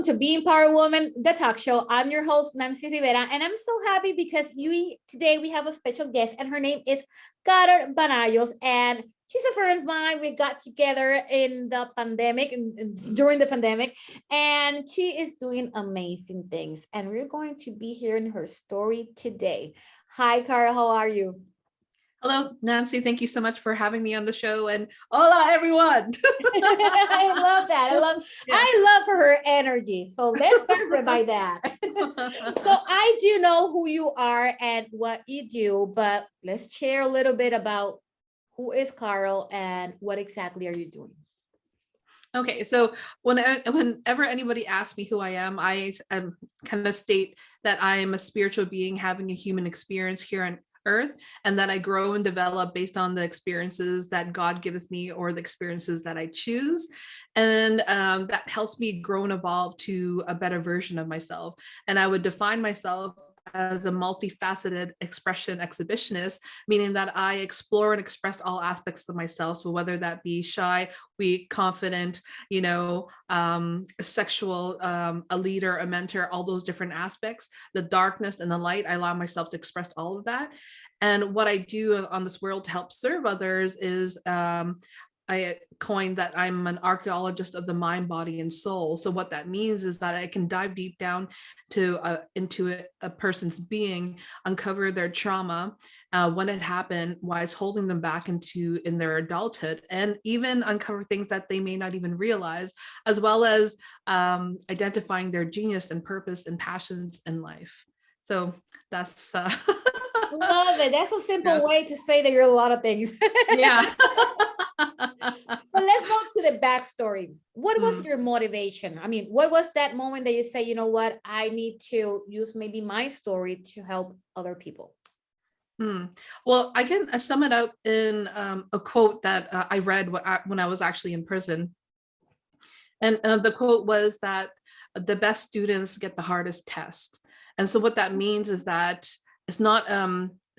welcome to Being Power Woman, the talk show. I'm your host, Nancy Rivera, and I'm so happy because today we have a special guest, and her name is Carol Banayos, and she's a friend of mine. We got together in the pandemic, during the pandemic, and she is doing amazing things, and we're going to be hearing her story today. Hi, Carol, how are you? Hello, Nancy. Thank you so much for having me on the show. And hola, everyone. I love that. I love her energy. So let's start by that. So I do know who you are and what you do, but let's share a little bit about who is Carol and what exactly are you doing? Okay, so whenever anybody asks me who I am, I kind of state that I am a spiritual being having a human experience here on earth, and that I grow and develop based on the experiences that God gives me or the experiences that I choose. And that helps me grow and evolve to a better version of myself. And I would define myself as a multifaceted expression exhibitionist, meaning that I explore and express all aspects of myself. So whether that be shy, weak, confident, sexual, a leader, a mentor, all those different aspects, the darkness and the light, I allow myself to express all of that. And what I do on this world to help serve others is I coined that I'm an archaeologist of the mind, body, and soul. So what that means is that I can dive deep down into a person's being, uncover their trauma, when it happened, why it's holding them back in their adulthood, and even uncover things that they may not even realize, as well as identifying their genius and purpose and passions in life. So that's love it. That's a simple way to say that you're a lot of things. Yeah. But let's go to the backstory. What was your motivation? I mean, what was that moment that you say, you know what, I need to use maybe my story to help other people? Well, I can sum it up in a quote that I read when I was actually in prison. And the quote was that the best students get the hardest test. And so what that means is that it's not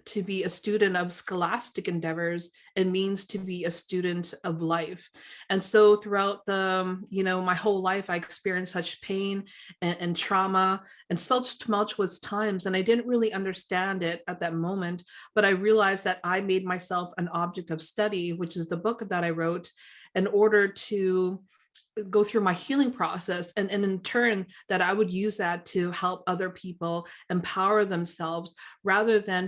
to be a student of scholastic endeavors, it means to be a student of life. And so throughout my whole life, I experienced such pain and trauma and such tumultuous times. And I didn't really understand it at that moment, but I realized that I made myself an object of study, which is the book that I wrote, in order to go through my healing process, and in turn that I would use that to help other people empower themselves rather than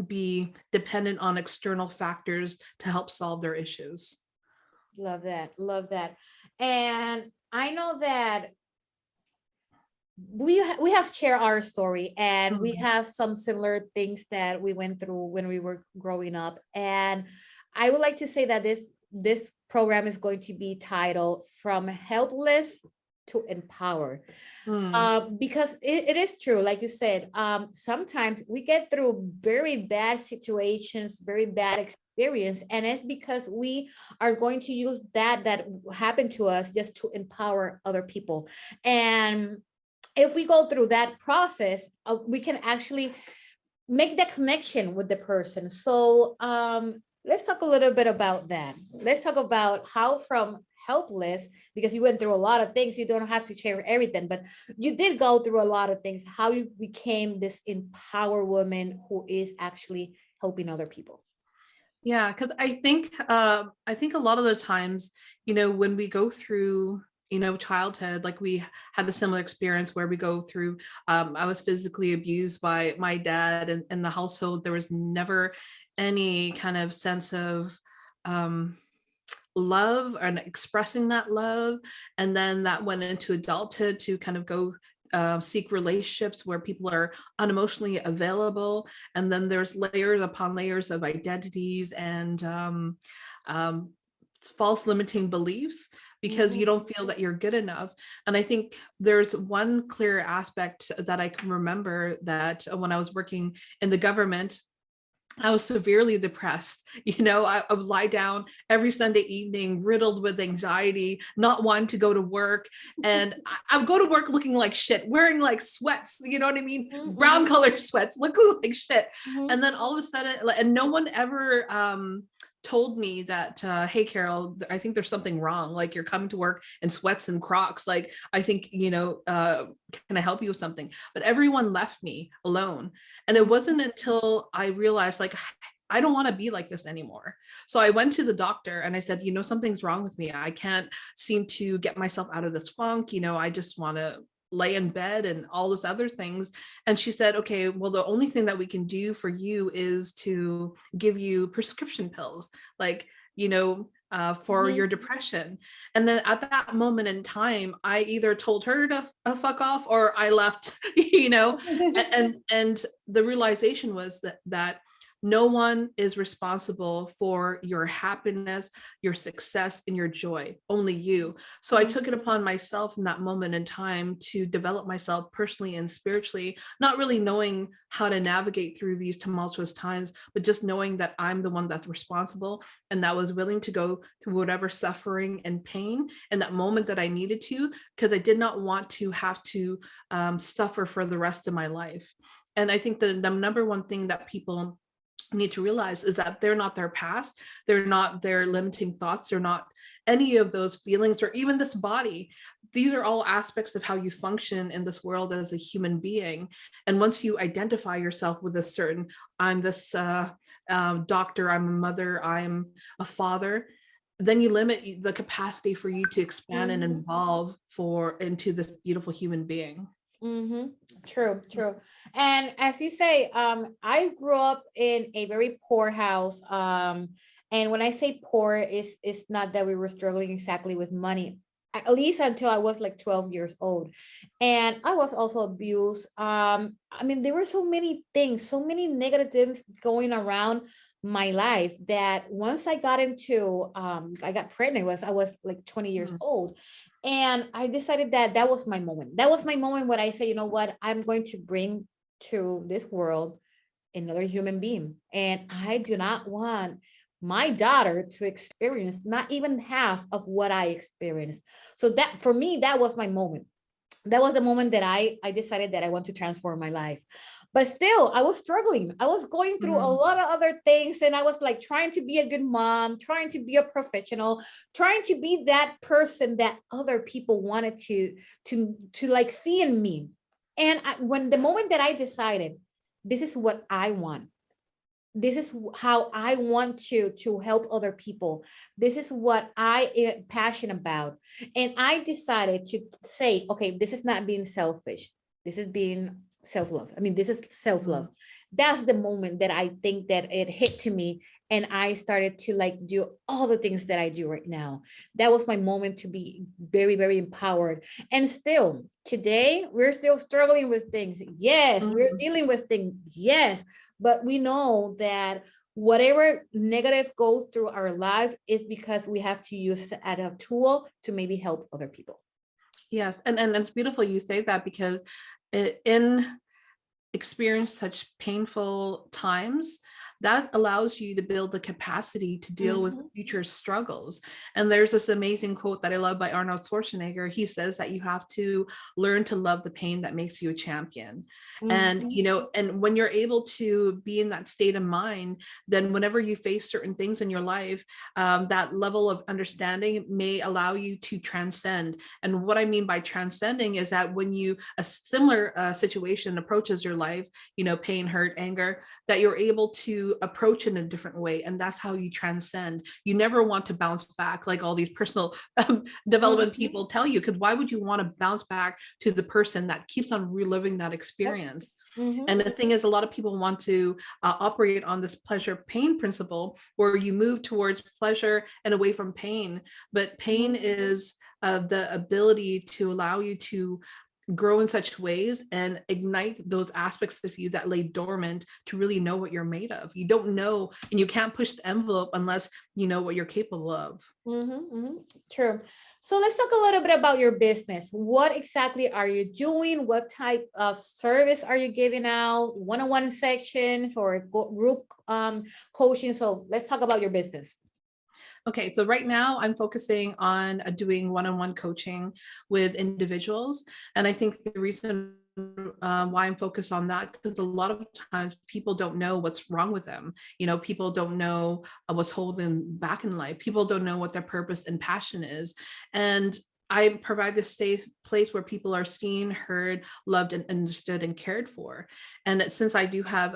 be dependent on external factors to help solve their issues. Love that. And I know that we have shared our story, and we have some similar things that we went through when we were growing up. And I would like to say that this program is going to be titled From Helpless to Empower. Because it is true, like you said, sometimes we get through very bad situations, very bad experience, and it's because we are going to use that happened to us just to empower other people. And if we go through that process, we can actually make that connection with the person. So let's talk a little bit about that. Let's talk about how from helpless, because you went through a lot of things, you don't have to share everything, but you did go through a lot of things, how you became this empowered woman who is actually helping other people. Yeah, because I think a lot of the times, when we go through childhood, like we had a similar experience where we go through, I was physically abused by my dad, and in the household, there was never any kind of sense of love and expressing that love. And then that went into adulthood to kind of go seek relationships where people are unemotionally available. And then there's layers upon layers of identities and false limiting beliefs, because you don't feel that you're good enough. And I think there's one clear aspect that I can remember, that when I was working in the government, I was severely depressed. I would lie down every Sunday evening, riddled with anxiety, not wanting to go to work. And I would go to work looking like shit, wearing like sweats, you know what I mean? Brown colored sweats, looking like shit. And then all of a sudden, and no one ever told me that, hey, Carol, I think there's something wrong. Like, you're coming to work in sweats and Crocs. Like, I think, can I help you with something? But everyone left me alone. And it wasn't until I realized, like, I don't want to be like this anymore. So I went to the doctor and I said, something's wrong with me. I can't seem to get myself out of this funk. I just want to lay in bed and all those other things. And she said, okay, well, the only thing that we can do for you is to give you prescription pills, like, for your depression. And then at that moment in time, I either told her to fuck off, or I left, and the realization was that no one is responsible for your happiness, your success, and your joy, only you. So I took it upon myself in that moment in time to develop myself personally and spiritually, not really knowing how to navigate through these tumultuous times, but just knowing that I'm the one that's responsible and that was willing to go through whatever suffering and pain in that moment that I needed to, because I did not want to have to suffer for the rest of my life. And I think the number one thing that people need to realize is that they're not their past, they're not their limiting thoughts, they're not any of those feelings, or even this body. These are all aspects of how you function in this world as a human being. And once you identify yourself with a certain, I'm this doctor, I'm a mother, I'm a father, then you limit the capacity for you to expand and evolve into this beautiful human being. True. And as you say, I grew up in a very poor house. And when I say poor, it's not that we were struggling exactly with money, at least until I was like 12 years old. And I was also abused. I mean, there were so many things, so many negative things going around my life, that once I got into, I got pregnant, I was like 20 years old. And I decided that that was my moment. That was my moment when I say, you know what, I'm going to bring to this world another human being. And I do not want my daughter to experience not even half of what I experienced. So that, for me, that was my moment. That was the moment that I decided that I want to transform my life. But still, I was struggling. I was going through a lot of other things, and I was like trying to be a good mom, trying to be a professional, trying to be that person that other people wanted to like see in me. And when the moment that I decided, this is what I want, this is how I want to help other people, this is what I am passionate about, and I decided to say, okay, this is not being selfish, this is being self-love. I mean, this is self-love. That's the moment that I think that it hit to me, and I started to like do all the things that I do right now. That was my moment to be very, very empowered. And still today, we're still struggling with things, yes, we're dealing with things, yes, but we know that whatever negative goes through our life is because we have to use it as a tool to maybe help other people. Yes, and it's beautiful you say that, because in experience such painful times, that allows you to build the capacity to deal with future struggles. And there's this amazing quote that I love by Arnold Schwarzenegger. He says that you have to learn to love the pain that makes you a champion. And, and when you're able to be in that state of mind, then whenever you face certain things in your life, that level of understanding may allow you to transcend. And what I mean by transcending is that when a similar situation approaches your life, pain, hurt, anger, that you're able to approach it in a different way. And that's how you transcend. You never want to bounce back like all these personal development people tell you, because why would you want to bounce back to the person that keeps on reliving that experience? And the thing is, a lot of people want to operate on this pleasure pain principle, where you move towards pleasure and away from pain. But pain is the ability to allow you to grow in such ways and ignite those aspects of you that lay dormant, to really know what you're made of. You don't know, and you can't push the envelope unless you know what you're capable of. True. So let's talk a little bit about your business. What exactly are you doing? What type of service are you giving out? One-on-one sections or group coaching? So let's talk about your business. Okay, so right now I'm focusing on doing one-on-one coaching with individuals. And I think the reason why I'm focused on that, because a lot of times people don't know what's wrong with them. People don't know what's holding them back in life. People don't know what their purpose and passion is. And I provide this safe place where people are seen, heard, loved, and understood and cared for. And since I do have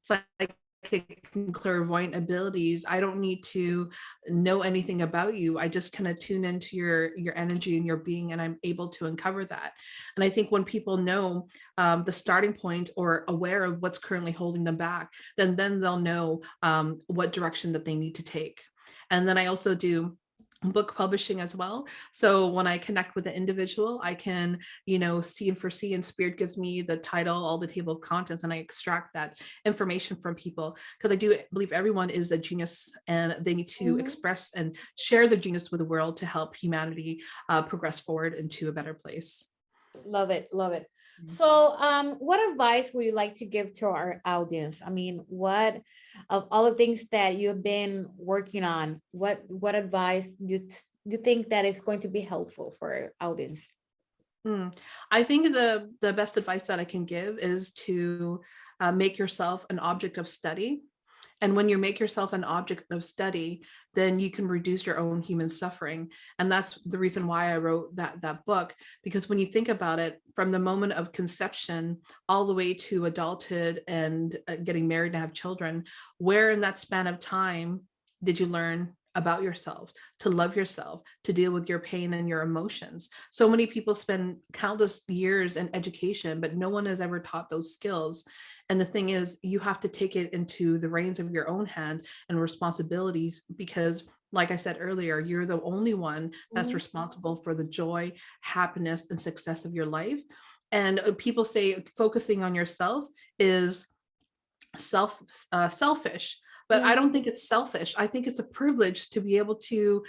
psychic and clairvoyant abilities, I don't need to know anything about you. I just kind of tune into your energy and your being, and I'm able to uncover that. And I think when people know the starting point or aware of what's currently holding them back, then they'll know what direction that they need to take. And then I also do book publishing as well. So when I connect with an individual, I can, see and foresee, and Spirit gives me the title, all the table of contents, and I extract that information from people, because I do believe everyone is a genius and they need to express and share their genius with the world to help humanity progress forward into a better place. Love it, love it. So, what advice would you like to give to our audience? I mean, what of all the things that you've been working on, what advice you think that is going to be helpful for our audience? I think the best advice that I can give is to make yourself an object of study. And when you make yourself an object of study, then you can reduce your own human suffering. And that's the reason why I wrote that book, because when you think about it, from the moment of conception all the way to adulthood and getting married and have children, where in that span of time did you learn about yourself, to love yourself, to deal with your pain and your emotions? So many people spend countless years in education, but no one has ever taught those skills. And the thing is, you have to take it into the reins of your own hand and responsibilities, because like I said earlier, you're the only one that's responsible for the joy, happiness, and success of your life. And people say focusing on yourself is selfish, but I don't think it's selfish. I think it's a privilege to be able to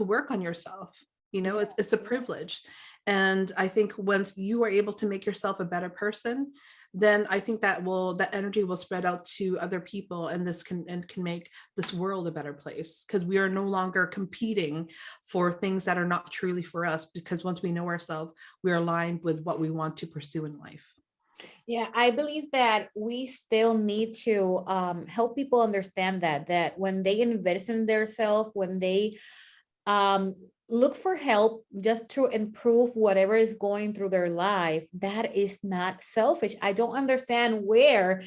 work on yourself. It's a privilege. And I think once you are able to make yourself a better person, then I think that energy will spread out to other people, and this can make this world a better place, because we are no longer competing for things that are not truly for us, because once we know ourselves, we are aligned with what we want to pursue in life. Yeah, I believe that we still need to help people understand that when they invest in themselves, when they um, look for help just to improve whatever is going through their life, that is not selfish. I don't understand where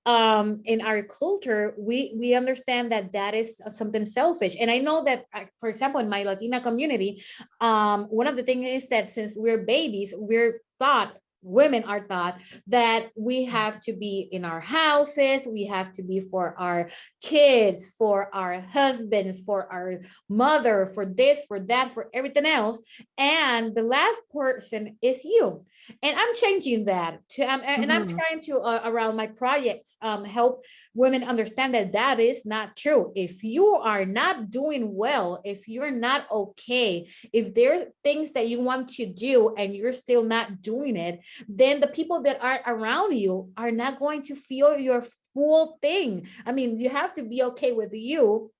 in our culture we understand that is something selfish. And I know that, for example, in my Latina community, one of the things is that since we're babies, we're taught, women are taught that we have to be in our houses, we have to be for our kids, for our husbands, for our mother, for this, for that, for everything else, and the last person is you. And I'm changing that and I'm trying to around my projects help women understand that is not true. If you are not doing well, if you're not okay, if there are things that you want to do and you're still not doing it, then the people that are around you are not going to feel your full thing. I mean, you have to be okay with you.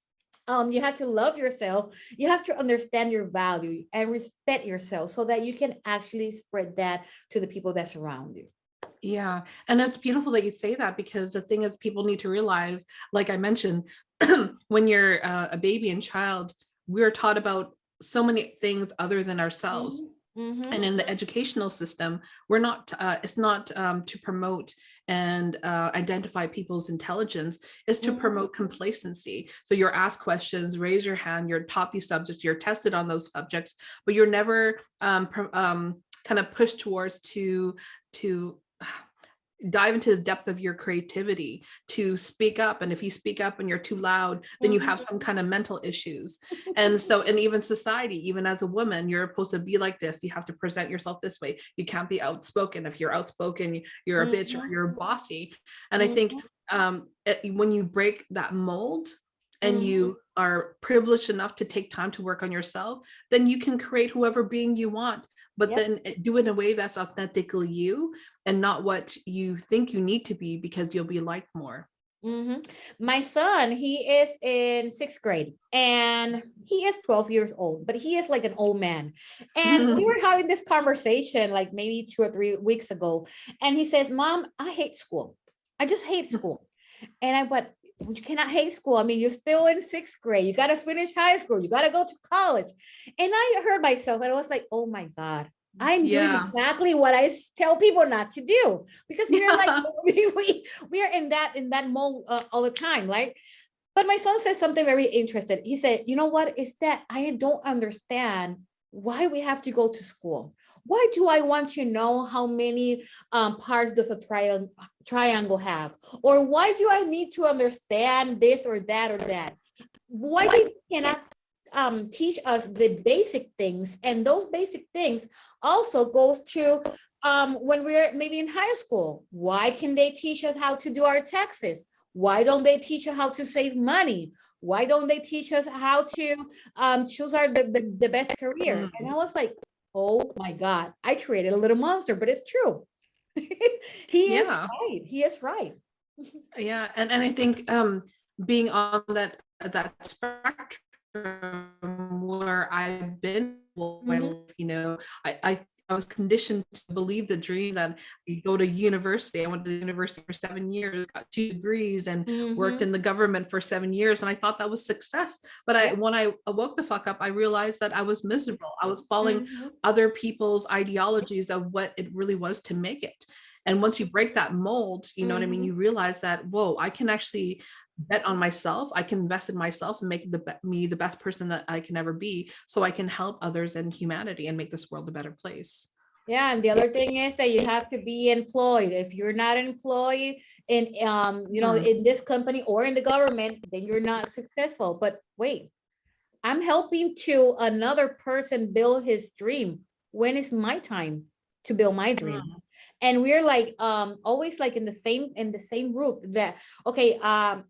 You have to love yourself. You have to understand your value and respect yourself so that you can actually spread that to the people that surround you. Yeah. And it's beautiful that you say that, because the thing is, people need to realize, like I mentioned, when you're a baby and child, we're taught about so many things other than ourselves. And in the educational system, we're not, it's not to promote and identify people's intelligence, is to promote complacency. So you're asked questions, raise your hand, you're taught these subjects, you're tested on those subjects, but you're never kind of pushed towards to dive into the depth of your creativity, to speak up. And if you speak up and you're too loud, then you have some kind of mental issues. And so, and even society, even as a woman, you're supposed to be like this. You have to present yourself this way. You can't be outspoken. If you're outspoken, you're a bitch or you're bossy. And I think when you break that mold and you are privileged enough to take time to work on yourself, then you can create whoever being you want, but then do it in a way that's authentically you and not what you think you need to be, because you'll be liked more. Mhm. My son, he is in sixth grade and he is 12 years old, but he is like an old man. And we were having this conversation like maybe 2 or 3 weeks ago. And he says, Mom, I hate school. I just hate school. And I went, "Well, you cannot hate school. I mean, you're still in sixth grade. You got to finish high school. You got to go to college." And I heard myself and I was like, oh my God, I'm doing Yeah. exactly what I tell people not to do because we are like, Yeah. we are in that mode all the time, right? But my son said something very interesting. He said, you know what? Is that I don't understand why we have to go to school. Why do I want to know how many parts does a triangle have? Or why do I need to understand this or that or that? Why they cannot teach us the basic things? And those basic things also goes to when we're maybe in high school. Why can they teach us how to do our taxes? Why don't they teach us how to save money? Why don't they teach us how to choose the best career? And Mm. I was like, oh my God, I created a little monster, but it's true. He is Yeah. right. He is right. Yeah. And I think being on that spectrum where I've been all my Mhm, life, I was conditioned to believe the dream that you go to university. I went to university for 7 years, got 2 degrees, and worked mhm. in the government for 7 years, and I thought that was success. But Yeah. when I awoke the fuck up, I realized that I was miserable. I was following Mhm, other people's ideologies of what it really was to make it. And once you break that mold, you know what I mean, mhm. you realize that, whoa, I can actually bet on myself. I can invest in myself and make me the best person that I can ever be, so I can help others and humanity and make this world a better place. Yeah, and the other thing is that you have to be employed. If you're not employed in Mm. in this company or in the government, then you're not successful. But wait, I'm helping to another person build his dream. When is my time to build my dream? Mm. And we're like always like in the same route that okay,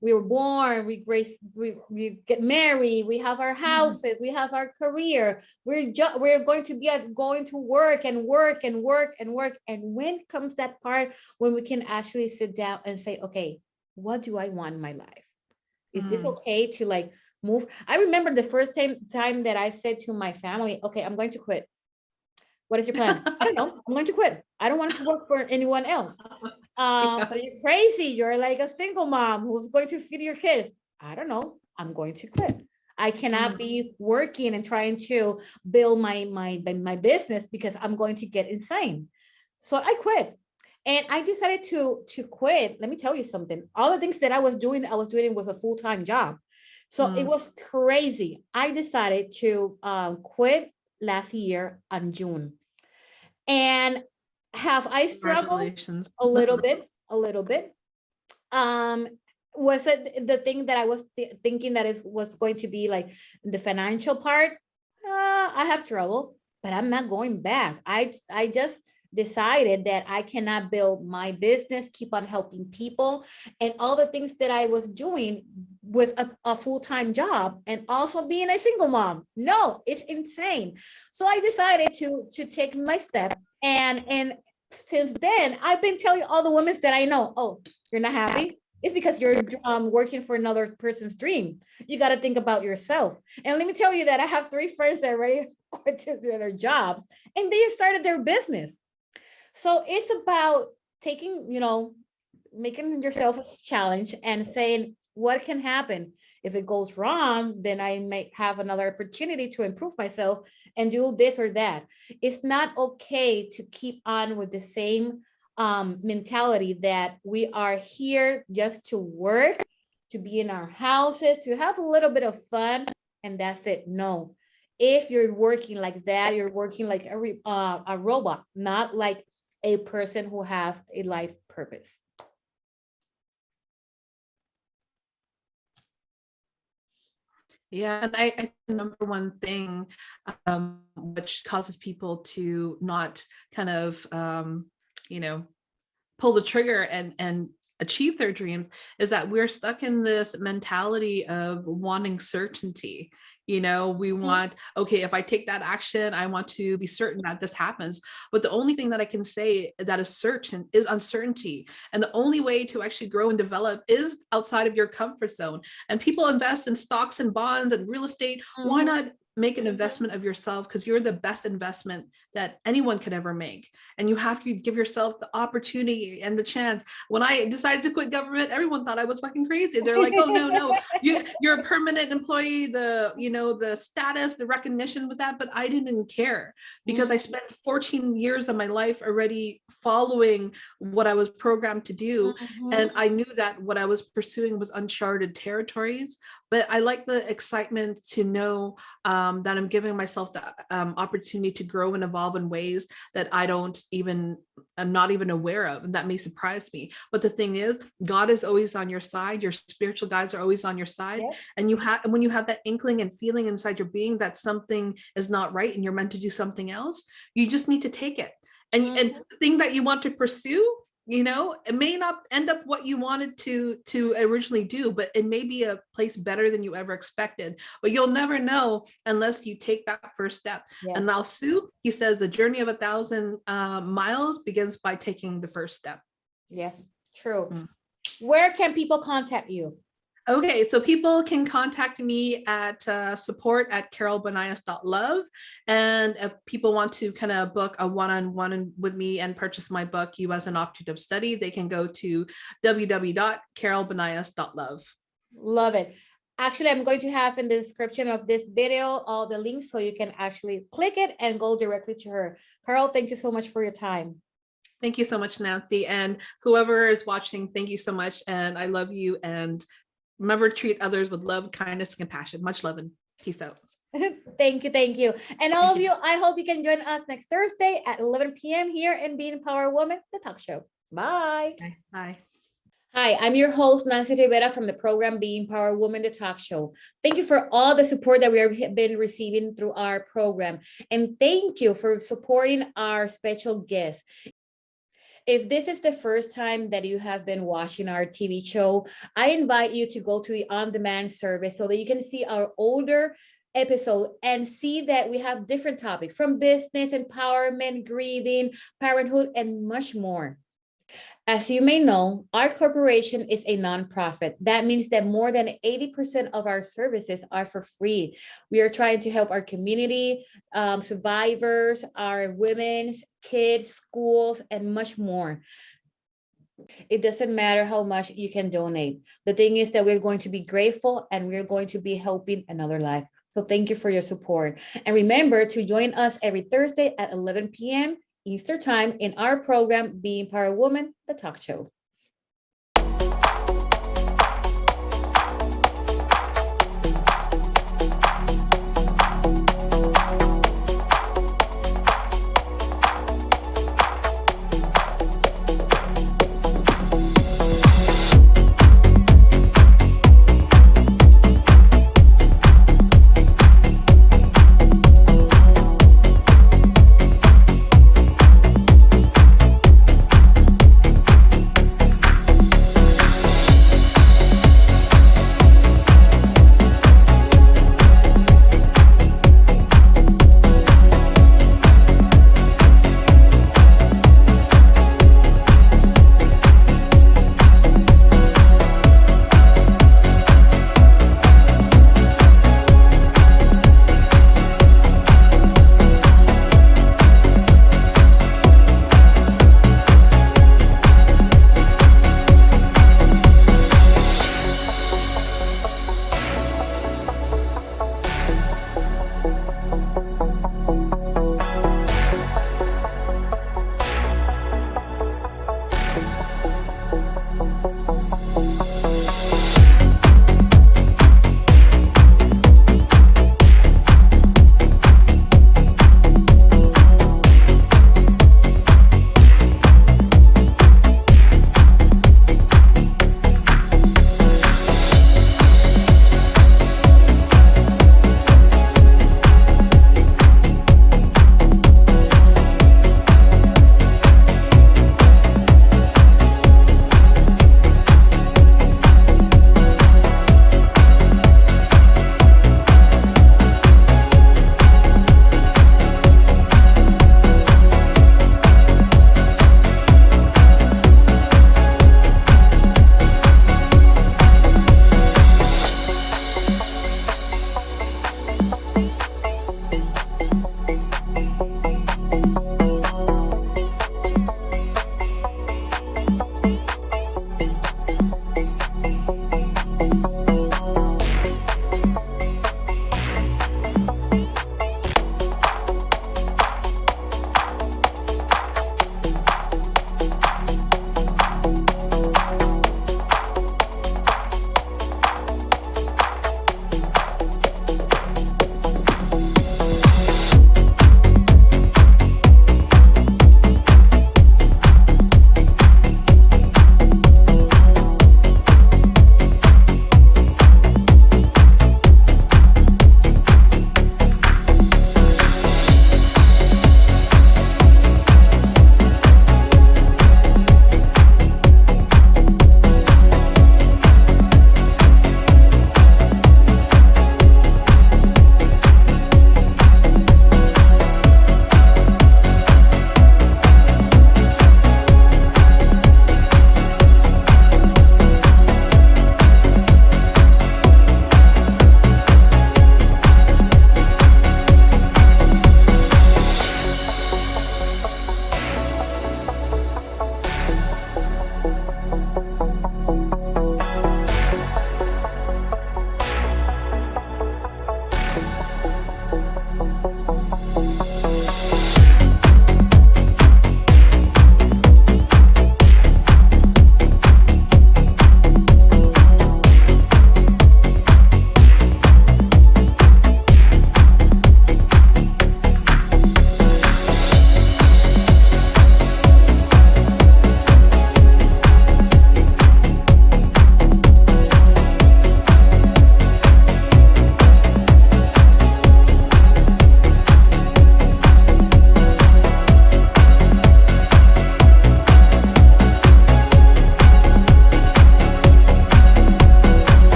we were born, we get married, we have our Mm. houses, we have our career, we're going to be going to work and work and work and work. And when comes that part when we can actually sit down and say, okay, what do I want in my life? Is this Mm. okay to like move? I remember the first time that I said to my family, okay, I'm going to quit. What is your plan? I don't know. I'm going to quit. I don't want to work for anyone else. Yeah. But you're crazy. You're like a single mom who's going to feed your kids. I don't know. I'm going to quit. I cannot Mm. be working and trying to build my business because I'm going to get insane. So I quit. And I decided to quit. Let me tell you something. All the things that I was doing it with a full-time job. So it Mm. was crazy. I decided to quit last year on June. And have I struggled Congratulations. a little bit? A little bit. Um, was it the thing that I was thinking that is was going to be like the financial part? I have struggled, but I'm not going back. I just decided that I cannot build my business, keep on helping people, and all the things that I was doing with a full-time job and also being a single mom. No, it's insane. So I decided to take my step, and since then I've been telling all the women that I know, oh, you're not happy? It's because you're working for another person's dream. You got to think about yourself. And let me tell you that I have 3 friends that already quit their jobs and they have started their business. So it's about taking, making yourself a challenge and saying, what can happen? If it goes wrong, then I may have another opportunity to improve myself and do this or that. It's not okay to keep on with the same mentality that we are here just to work, to be in our houses, to have a little bit of fun, and that's it. No. If you're working like that, you're working like a robot, not like a person who have a life purpose. Yeah, and I think the number one thing which causes people to not kind of you know pull the trigger and achieve their dreams is that we're stuck in this mentality of wanting certainty. You know, we want, okay, if I take that action, I want to be certain that this happens. But the only thing that I can say that is certain is uncertainty. And the only way to actually grow and develop is outside of your comfort zone. And people invest in stocks and bonds and real estate. Why not make an investment of yourself? Because you're the best investment that anyone could ever make. And you have to give yourself the opportunity and the chance. When I decided to quit government, everyone thought I was fucking crazy. They're like, oh, no, you're a permanent employee, the status, the recognition with that. But I didn't care because I spent 14 years of my life already following what I was programmed to do. And I knew that what I was pursuing was uncharted territories. But I like the excitement to know that I'm giving myself the opportunity to grow and evolve in ways that I'm not even aware of. And that may surprise me. But the thing is, God is always on your side. Your spiritual guides are always on your side. Yes. And when you have that inkling and feeling inside your being that something is not right and you're meant to do something else, you just need to take it. And the thing that you want to pursue, it may not end up what you wanted to originally do, but it may be a place better than you ever expected. But you'll never know unless you take that first step. Yeah. And Lao Tzu, he says, the journey of 1,000 miles begins by taking the first step. Yes, true. Where can people contact you? Okay, so people can contact me at support@carolbanayos.love. And if people want to kind of book a one-on-one with me and purchase my book, You as an Object of Study, they can go to www.carolbanayos.love. Love it. Actually, I'm going to have in the description of this video all the links so you can actually click it and go directly to her. Carol, thank you so much for your time. Thank you so much, Nancy. And whoever is watching, thank you so much. And I love you. And remember to treat others with love, kindness, and compassion. Much love and peace out. Thank you. And all of you, I hope you can join us next Thursday at 11 p.m. here in Being Power Woman, the talk show. Bye. Bye. Hi, I'm your host, Nancy Rivera from the program Being Power Woman, the talk show. Thank you for all the support that we have been receiving through our program. And thank you for supporting our special guests. If this is the first time that you have been watching our TV show, I invite you to go to the on-demand service so that you can see our older episode and see that we have different topics from business, empowerment, grieving, parenthood, and much more. As you may know, our corporation is a nonprofit. That means that more than 80% of our services are for free. We are trying to help our community, survivors, our women's, kids, schools, and much more. It doesn't matter how much you can donate. The thing is that we're going to be grateful and we're going to be helping another life. So thank you for your support. And remember to join us every Thursday at 11 p.m. Eastern Time in our program, Being Power Woman, the talk show.